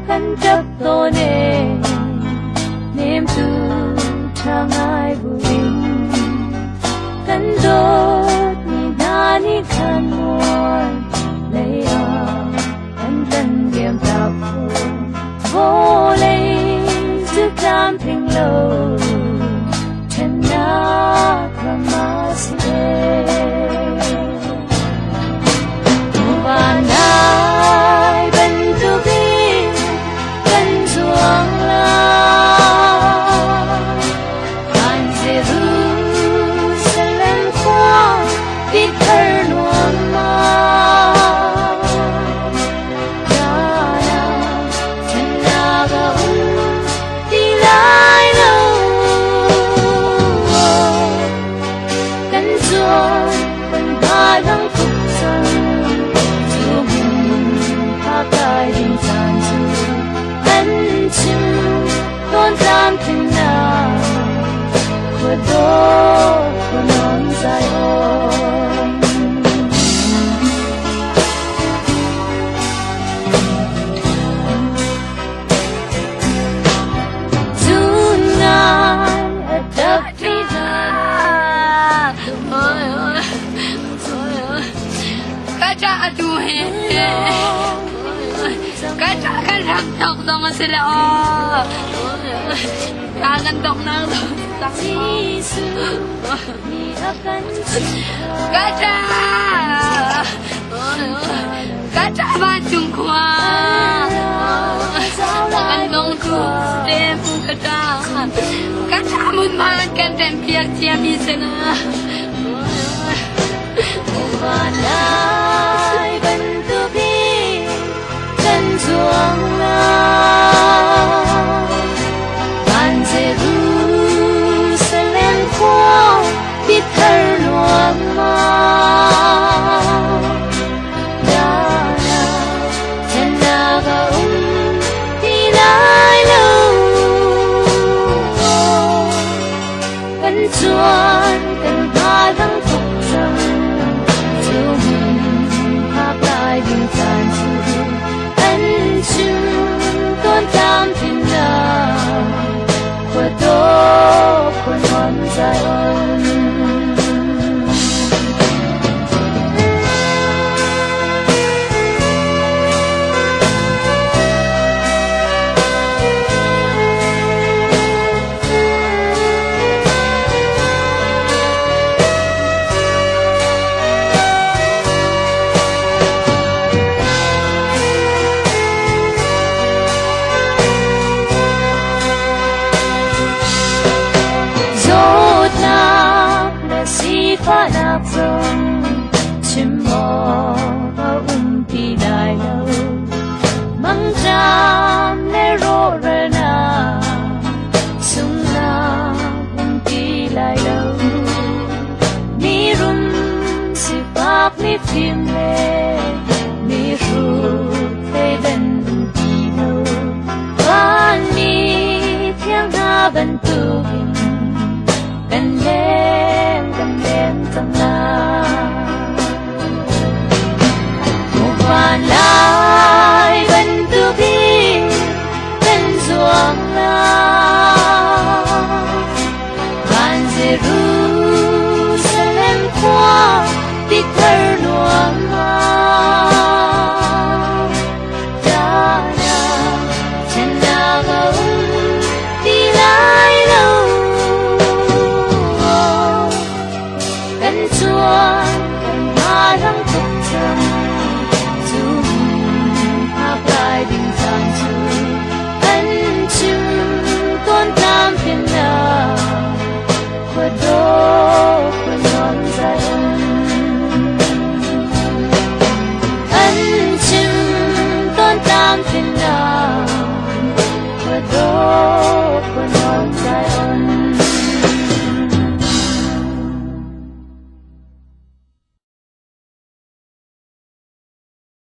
kan chấp tô nê niềm tu thang ai buin kan đốt ni na ni kan môi lấy kan tan điểm đạp vô lấy giữ cam thình lâu chân na kramase và nay bên tu bi bên zuang la an Jerusalem qua đi thờ nuông ma ya na chân na ga đi lại lâu kan zuang bên ba lăng phục sang tai ding san su an chu don tam tin na ko do ko non sai on tonight adak ti na kaca atu he Kacan tok dong sila Kacan tok na Kaca Kaca bacung kwa Kacan dong ku Dem kaca Kaca mun man kan dem piak tia mi sena Wanai bentu bi kan zuang la an Jerusalem qua đi thờ nuông ma da na chân na ga đi lại lâu kan chuan kan ba thăng phục rằng chiều mình khắp lại bình san chu tôn tam tin na ko do ko non sai on Fa na from chimo pi dai lo mang jam le ro re na sung na pi lai lo mi rum si pak ni phim le mi ru te den pi lo van mi thiang na ban tu kan lên tâm la và lại bên tu bi bên zuang la an Jerusalem qua đi thờ nuông ma da na chân na ga đi lại lâu คนอ่อนใจอ่อน